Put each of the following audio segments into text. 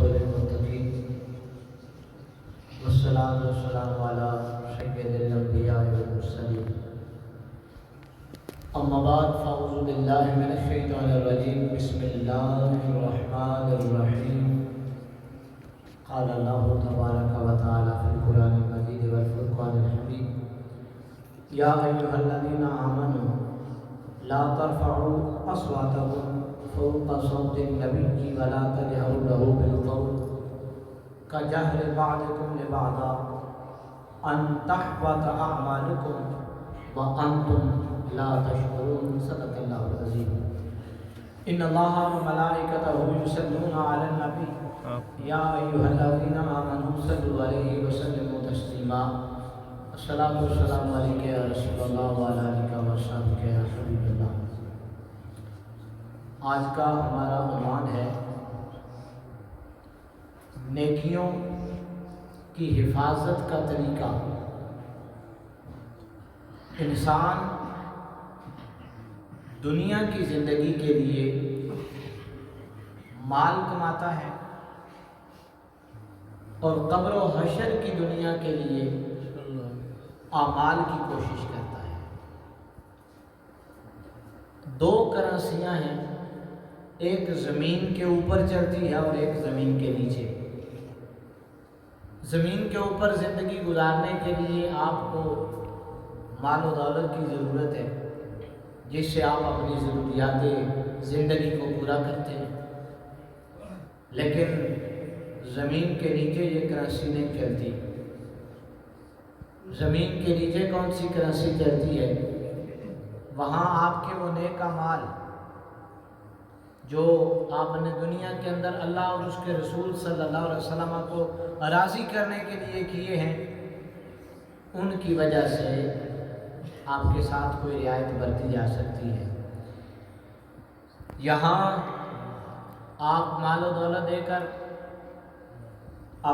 للمتقين والصلاة والسلام على سيد الأنبياء والمرسلين أما بعد فأعوذ بالله من الشيطان الرجيم بسم الله الرحمن الرحيم قال الله تبارك وتعالى في القرآن المجيد والفرقان الحميد يا أيها الذين آمنوا لا ترفعوا أصواتكم فوق صوت النبي ولا تجهروا له بالقول كجهر بعضكم لبعض أن تحبط أعمالكم وأنتم لا تشعرون صدق الله العظيم إن الله وملائكته يصلون على النبي يا أيها الذين آمنوا صلوا عليه وسلموا تسليما الصلاة والسلام عليك يا رسول الله وعلى آلك وصحبك يا حبيب الله۔ آج کا ہمارا عنوان ہے نیکیوں کی حفاظت کا طریقہ۔ انسان دنیا کی زندگی کے لیے مال کماتا ہے اور قبر و حشر کی دنیا کے لیے اعمال کی کوشش کرتا ہے۔ دو کرنسیاں ہیں، ایک زمین کے اوپر چلتی ہے اور ایک زمین کے نیچے۔ زمین کے اوپر زندگی گزارنے کے لیے آپ کو مال و دولت کی ضرورت ہے، جس سے آپ اپنی ضروریات زندگی کو پورا کرتے ہیں، لیکن زمین کے نیچے یہ کرنسی نہیں چلتی۔ زمین کے نیچے کون سی کرنسی چلتی ہے؟ وہاں آپ کے وہ نیک اعمال جو آپ نے دنیا کے اندر اللہ اور اس کے رسول صلی اللہ علیہ وسلم کو راضی کرنے کے لیے کیے ہیں، ان کی وجہ سے آپ کے ساتھ کوئی رعایت برتی جا سکتی ہے۔ یہاں آپ مال و دولت دے کر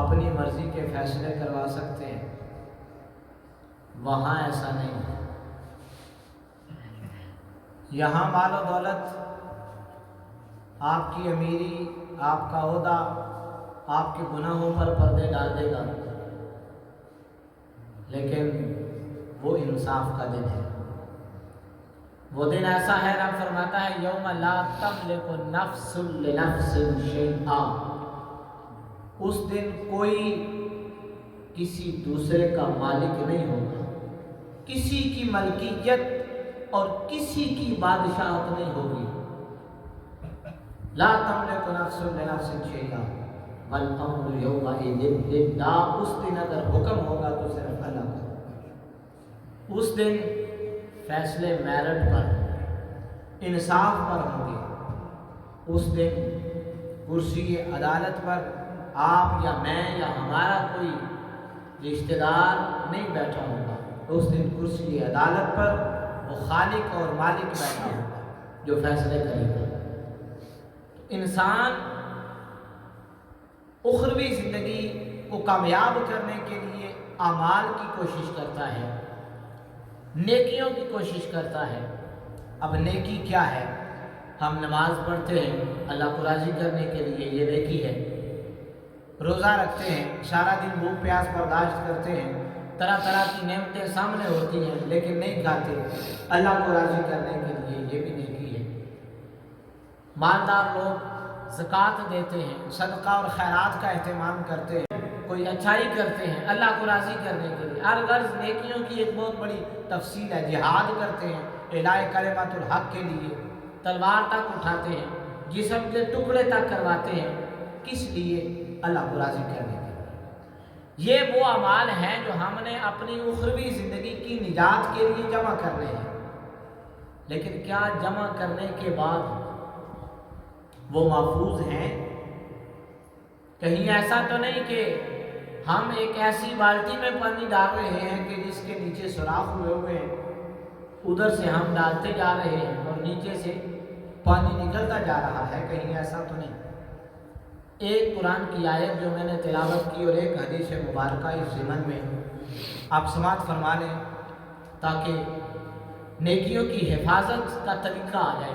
اپنی مرضی کے فیصلے کروا سکتے ہیں، وہاں ایسا نہیں ہے۔ یہاں مال و دولت، آپ کی امیری، آپ کا عہدہ آپ کے گناہوں پر پردے ڈال دے گا، لیکن وہ انصاف کا دن ہے۔ وہ دن ایسا ہے، رب فرماتا ہے یوم لا تملک نفس لنفس شیئا، اس دن کوئی کسی دوسرے کا مالک نہیں ہوگا، کسی کی ملکیت اور کسی کی بادشاہت نہیں ہوگی۔ لا تملک نفس لنفس شیئا والامر یومئذ للہ، اس دن اگر حکم ہوگا تو صرف اللہ کا۔ اس دن فیصلے میرٹ پر، انصاف پر ہوں گے۔ اس دن کرسی عدالت پر آپ یا میں یا ہمارا کوئی رشتہ دار نہیں بیٹھا ہوگا۔ اس دن کرسی عدالت پر وہ خالق اور مالک بیٹھا ہوگا جو فیصلے کرے گا۔ انسان اخروی زندگی کو کامیاب کرنے کے لیے اعمال کی کوشش کرتا ہے، نیکیوں کی کوشش کرتا ہے۔ اب نیکی کیا ہے؟ ہم نماز پڑھتے ہیں اللہ کو راضی کرنے کے لیے، یہ نیکی ہے۔ روزہ رکھتے ہیں، سارا دن بھوک پیاس برداشت کرتے ہیں، طرح طرح کی نعمتیں سامنے ہوتی ہیں لیکن نہیں کھاتے، اللہ کو راضی کرنے کے لیے، یہ بھی نیکی ہے۔ مالدار لوگ زکوٰۃ دیتے ہیں، صدقہ اور خیرات کا اہتمام کرتے ہیں، کوئی اچھائی کرتے ہیں اللہ کو راضی کرنے کے لیے۔ الغرض نیکیوں کی ایک بہت بڑی تفصیل ہے۔ جہاد کرتے ہیں اعلاء کلمۃ الحق کے لیے، تلوار تک اٹھاتے ہیں، جسم کے ٹکڑے تک کرواتے ہیں، کس لیے؟ اللہ کو راضی کرنے کے لیے۔ یہ وہ اعمال ہیں جو ہم نے اپنی اخروی زندگی کی نجات کے لیے جمع کرنے ہیں، لیکن کیا جمع کرنے کے بعد وہ محفوظ ہیں؟ کہیں ایسا تو نہیں کہ ہم ایک ایسی بالٹی میں پانی ڈال رہے ہیں کہ جس کے نیچے سوراخ ہوئے ہیں، ادھر سے ہم ڈالتے جا رہے ہیں اور نیچے سے پانی نکلتا جا رہا ہے؟ کہیں ایسا تو نہیں۔ ایک قرآن کی آیت جو میں نے تلاوت کی اور ایک حدیث مبارکہ اس ضمن میں آپ سماعت فرما لیں تاکہ نیکیوں کی حفاظت کا طریقہ آ جائے۔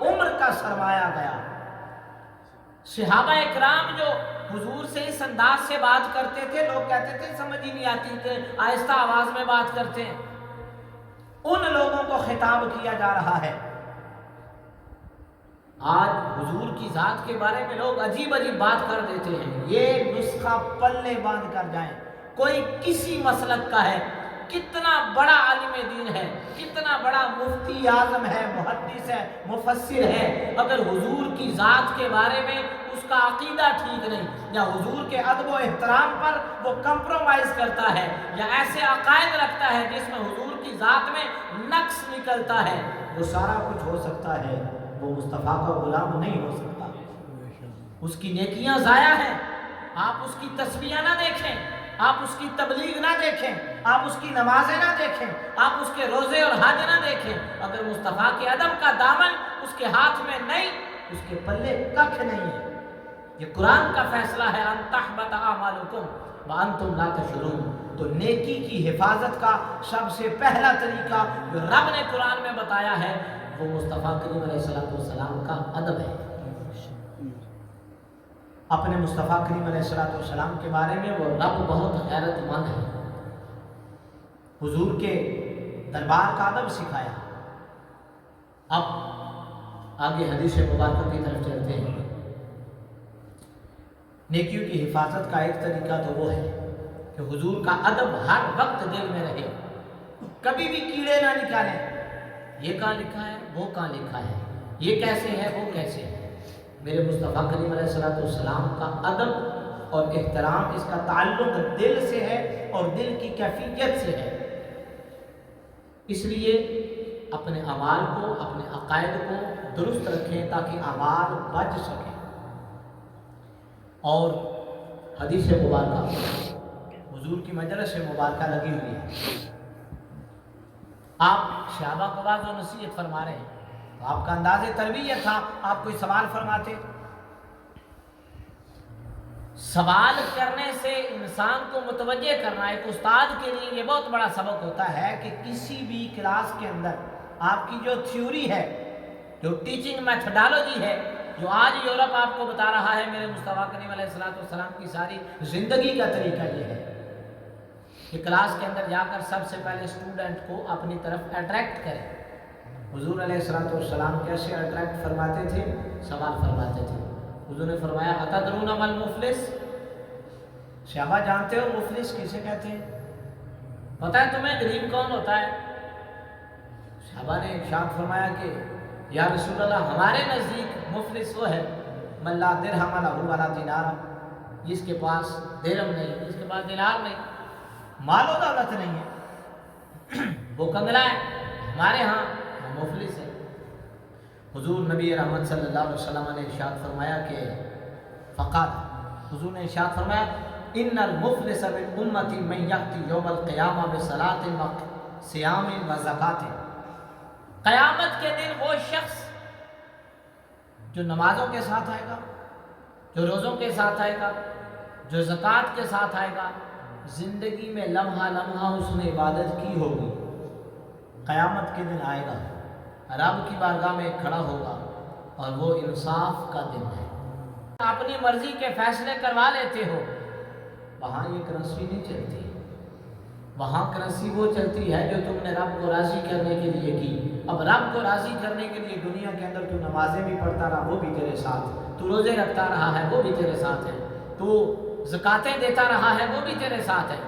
عمر کا سرمایہ گیا۔ صحابہ اکرام جو حضور سے اس انداز سے بات کرتے تھے، لوگ کہتے تھے سمجھ ہی نہیں آتی کہ آہستہ آواز میں بات کرتے ہیں، ان لوگوں کو خطاب کیا جا رہا ہے۔ آج حضور کی ذات کے بارے میں لوگ عجیب عجیب بات کر دیتے ہیں، یہ نسخہ پلے باندھ کر جائیں۔ کوئی کسی مسلک کا ہے، کتنا بڑا عالم دین ہے، کتنا بڑا مفتی اعظم ہے، محدث ہے، مفسر ہے، اگر حضور کی ذات کے بارے میں اس کا عقیدہ ٹھیک نہیں، یا حضور کے ادب و احترام پر وہ کمپرومائز کرتا ہے، یا ایسے عقائد رکھتا ہے جس میں حضور کی ذات میں نقص نکلتا ہے، وہ سارا کچھ ہو سکتا ہے، وہ مصطفیٰ کا غلام نہیں ہو سکتا۔ اس کی نیکیاں ضائع ہیں، آپ اس کی تسبیح نہ دیکھیں، آپ اس کی تبلیغ نہ دیکھیں، آپ اس کی نمازیں نہ دیکھیں، آپ اس کے روزے اور حج نہ دیکھیں، اگر مصطفیٰ کے ادب کا دامن اس کے ہاتھ میں نہیں، اس کے پلے ککھ نہیں ہے۔ یہ قرآن کا فیصلہ ہے، ان تحبط اعمالکم وانتم لا تشعرون۔ تو نیکی کی حفاظت کا سب سے پہلا طریقہ جو رب نے قرآن میں بتایا ہے وہ مصطفیٰ کریم علیہ السلام کا ادب ہے۔ اپنے مصطفیٰ کریم علیہ السلام کے بارے میں وہ رب بہت غیرت مند ہے، حضور کے دربار کا ادب سکھایا۔ اب آگے حدیث مبارکہ کی طرف چلتے ہیں۔ نیکیوں کی حفاظت کا ایک طریقہ تو وہ ہے کہ حضور کا ادب ہر وقت دل میں رہے، کبھی بھی کیڑے نہ نکالیں، یہ کہاں لکھا ہے، وہ کہاں لکھا ہے، یہ کیسے ہے، وہ کیسے ہے۔ میرے مصطفیٰ کریم علیہ السلام کا ادب اور احترام، اس کا تعلق دل سے ہے اور دل کی کیفیت سے ہے۔ اس لیے اپنے اعمال کو، اپنے عقائد کو درست رکھیں تاکہ اعمال بچ سکیں۔ اور حدیث مبارکہ حضور کی مجلس مبارکہ لگی ہوئی ہے، آپ صحابہ کو بعض و نصیحت فرما رہے ہیں، تو آپ کا انداز تربیت تھا، آپ کوئی سوال فرماتے۔ سوال کرنے سے انسان کو متوجہ کرنا ایک استاد کے لیے یہ بہت بڑا سبق ہوتا ہے کہ کسی بھی کلاس کے اندر آپ کی جو تھیوری ہے، جو ٹیچنگ میتھڈالوجی ہے، جو آج یورپ آپ کو بتا رہا ہے، میرے مصطفیٰ کریم علیہ السلام کی ساری زندگی کا طریقہ یہ ہے کہ کلاس کے اندر جا کر سب سے پہلے اسٹوڈنٹ کو اپنی طرف اٹریکٹ کریں۔ حضور علیہ السلام کیسے اٹریکٹ فرماتے تھے؟ سوال فرماتے تھے۔ حضور نے فرمایا اتدرون ما المفلس، صحابہ جانتے ہو مفلس کسے کہتے ہیں؟ پتہ ہے تمہیں غریب کون ہوتا ہے؟ صحابہ نے ارشاد فرمایا کہ یا رسول اللہ، ہمارے نزدیک مفلس وہ ہے من لا درہم لہ ولا دینار، جس کے پاس درہم نہیں، جس کے پاس دینار نہیں، مال و دولت نہیں ہے، وہ کنگلا ہے۔ ہمارے ہاں وہ مفلس ہے۔ حضور نبی رحمت صلی اللہ علیہ وسلم نے ارشاد فرمایا کہ فقال، حضور نے ارشاد فرمایا ان المفلس من امتی من یأتی یوم القیامہ بصلاۃ وصیام وزکوٰۃ، قیامت کے دن وہ شخص جو نمازوں کے ساتھ آئے گا، جو روزوں کے ساتھ آئے گا، جو زکوٰۃ کے ساتھ آئے گا، زندگی میں لمحہ لمحہ اس نے عبادت کی ہوگی، قیامت کے دن آئے گا، رب کی بارگاہ میں کھڑا ہوگا، اور وہ انصاف کا دن ہے۔ اپنی مرضی کے فیصلے کروا لیتے ہو، وہاں یہ کرنسی نہیں چلتی، وہاں کرنسی وہ چلتی ہے جو تم نے رب کو راضی کرنے کے لیے کی۔ اب رب کو راضی کرنے کے لیے دنیا کے اندر تو نمازیں بھی پڑھتا رہا، وہ بھی تیرے ساتھ، تو روزے رکھتا رہا ہے، وہ بھی تیرے ساتھ ہے، تو زکاتیں دیتا رہا ہے، وہ بھی تیرے ساتھ ہے،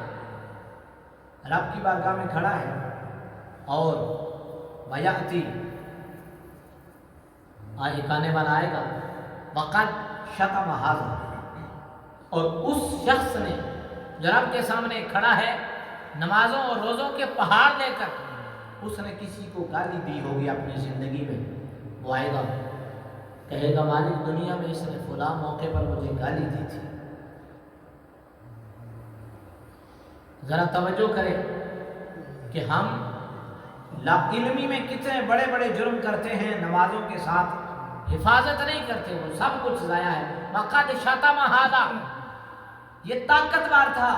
رب کی بارگاہ میں کھڑا ہے، اور وَيَأْتِي ایک آنے والا آئے گا وَقَدْ شَتَمَ هَذَا، اور اس شخص نے جو رب کے سامنے کھڑا ہے نمازوں اور روزوں کے پہاڑ لے کر، اس نے کسی کو گالی دی ہوگی اپنی زندگی میں، وہ آئے گا کہے گا مالک دنیا میں اس نے فلاں موقع پر مجھے گالی دی تھی۔ ذرا توجہ کریں کہ ہم لا علمی میں کتنے بڑے بڑے جرم کرتے ہیں، نمازوں کے ساتھ حفاظت نہیں کرتے، وہ سب کچھ ضائع ہے۔ وَقَدْ شَتَمَ هَذَا، یہ طاقتور تھا،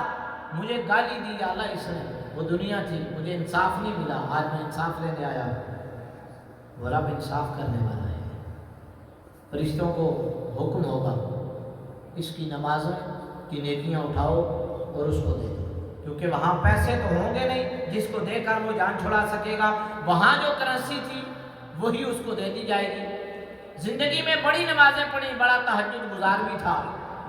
مجھے گالی دی اللہ اس نے، وہ دنیا تھی، مجھے انصاف نہیں ملا، آج میں انصاف لینے آیا ہوں۔ وہ رب انصاف کرنے والا ہے۔ فرشتوں کو حکم ہوگا اس کی نمازوں کی نیکیاں اٹھاؤ اور اس کو دے دو، کیونکہ وہاں پیسے تو ہوں گے نہیں جس کو دے کر وہ جان چھڑا سکے گا، وہاں جو کرنسی تھی وہی اس کو دے دی جائے گی۔ زندگی میں بڑی نمازیں پڑھی، بڑا تہجد گزار بھی تھا،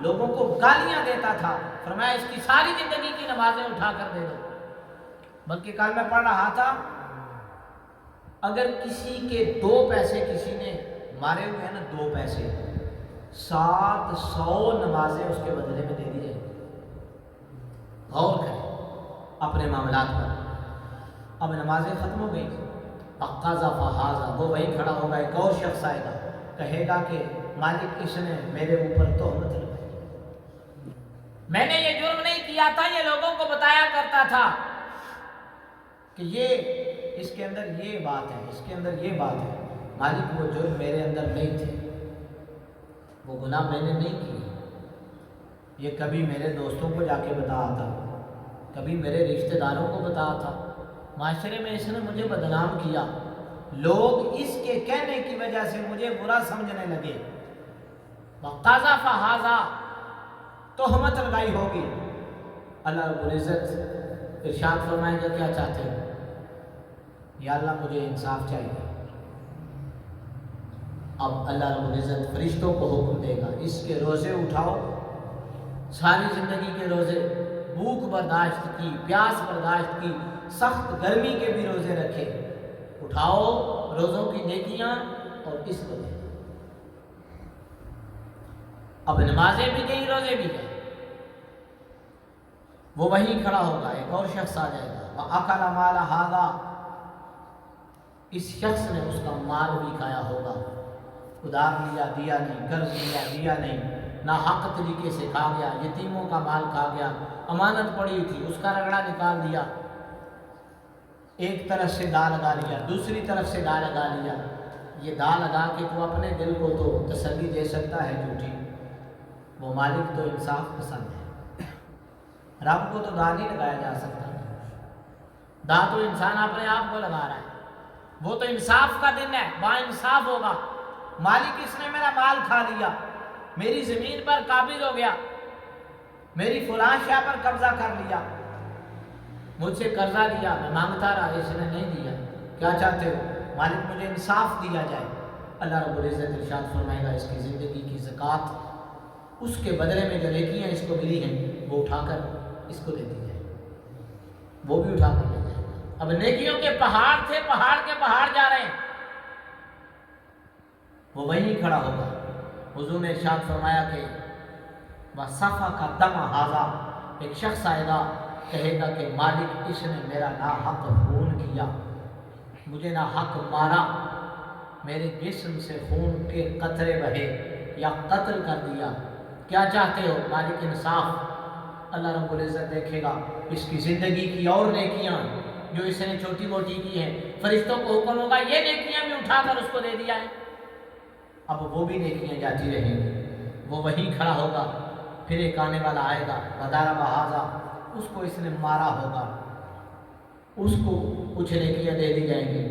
لوگوں کو گالیاں دیتا تھا، فرمایا اس کی ساری زندگی کی نمازیں اٹھا کر دے دو۔ بلکہ کل میں پڑھ رہا تھا، اگر کسی کے 2 پیسے کسی نے مارے ہوئے ہیں نا، 2 پیسے، 700 نمازیں اس کے بدلے میں دے دی جائیں۔ غور کریں اپنے معاملات پر۔ اب نمازیں ختم ہو گئی، فقضا فہذا، وہ وہی کھڑا ہوگا، ایک اور شخص آئے گا، کہے گا کہ مالک اس نے میرے اوپر تہمت لگائی، میں نے یہ جرم نہیں کیا تھا، یہ لوگوں کو بتایا کرتا تھا کہ یہ اس کے اندر یہ بات ہے، اس کے اندر یہ بات ہے، مالک وہ جرم میرے اندر نہیں تھے، وہ گناہ میں نے نہیں کیے، یہ کبھی میرے دوستوں کو جا کے بتایا تھا، کبھی میرے رشتہ داروں کو بتایا تھا، معاشرے میں اس نے مجھے بدنام کیا، لوگ اس کے کہنے کی وجہ سے مجھے برا سمجھنے لگے، وقضا فہذا، تہمت لگائی ہوگی۔ اللہ رب العزت ارشاد فرمائے گا کیا چاہتے ہو؟ یا اللہ مجھے انصاف چاہیے۔ اب اللہ رب العزت فرشتوں کو حکم دے گا، اس کے روزے اٹھاؤ، ساری زندگی کے روزے، بھوک برداشت کی، پیاس برداشت کی، سخت گرمی کے بھی روزے رکھے، اٹھاؤ روزوں کی نیکیاں اور اس کو دے۔ اب نمازیں بھی گئی، روزے بھی گئے، وہ وہیں کھڑا ہوگا، ایک اور شخص آ جائے گا، وَأَكَلَ مَالَ هَذَا، اس شخص نے اس کا مال بھی کھایا ہوگا، ادھار لیا دیا نہیں، قرض لیا دیا نہیں، ناحق طریقے سے کھا گیا، یتیموں کا مال کھا گیا، امانت پڑی تھی اس کا رگڑا نکال دیا، ایک طرف سے دا لگا لیا، دوسری طرف سے دا لگا لیا، یہ دا لگا کے تو اپنے دل کو تو تسلی دے سکتا ہے جھوٹی، وہ مالک تو انصاف پسند ہے، رب کو تو دا نہیں لگایا جا سکتا، دا تو انسان اپنے آپ کو لگا رہا ہے، وہ تو انصاف کا دن ہے، با انصاف ہوگا، مالک اس نے میرا مال کھا لیا، میری زمین پر قابض ہو گیا، میری فلاں شاہ پر قبضہ کر لیا، مجھ سے قرضہ لیا، میں مانگتا رہا، اس نے نہیں دیا، کیا چاہتے ہو؟ مالک مجھے انصاف دیا جائے۔ اللہ رب العزت ارشاد فرمائے گا اس کی زندگی کی زکوٰۃ، اس کے بدلے میں جو نیکیاں اس کو ملی ہیں وہ اٹھا کر اس کو دے دی جائے، وہ بھی اٹھا کر لے جائے۔ اب نیکیوں کے پہاڑ تھے، پہاڑ کے پہاڑ جا رہے ہیں، وہ وہیں کھڑا ہوگا۔ حضور نے ارشاد فرمایا کہ وَصَفَكَ دَمَ هَذَا، ایک شخص آئے گا کہے گا کہ مالک اس نے میرا ناحق خون کیا، مجھے ناحق مارا، میرے جسم سے خون کے قطرے بہے یا قتل کر دیا، کیا چاہتے ہو؟ مالک انصاف۔ اللہ رب العزت دیکھے گا اس کی زندگی کی اور نیکیاں جو اس نے چھوٹی موٹی کی ہیں، فرشتوں کو حکم ہوگا یہ نیکیاں بھی اٹھا کر اس کو دے دیا ہے، اب وہ بھی نیکیاں جاتی رہیں گی، وہ وہیں کھڑا ہوگا، پھر ایک آنے والا آئے گا وَضَرَبَ هَذَا، اس کو اس نے مارا ہوگا، اس کو کچھ نیکیاں دے دی جائیں گی،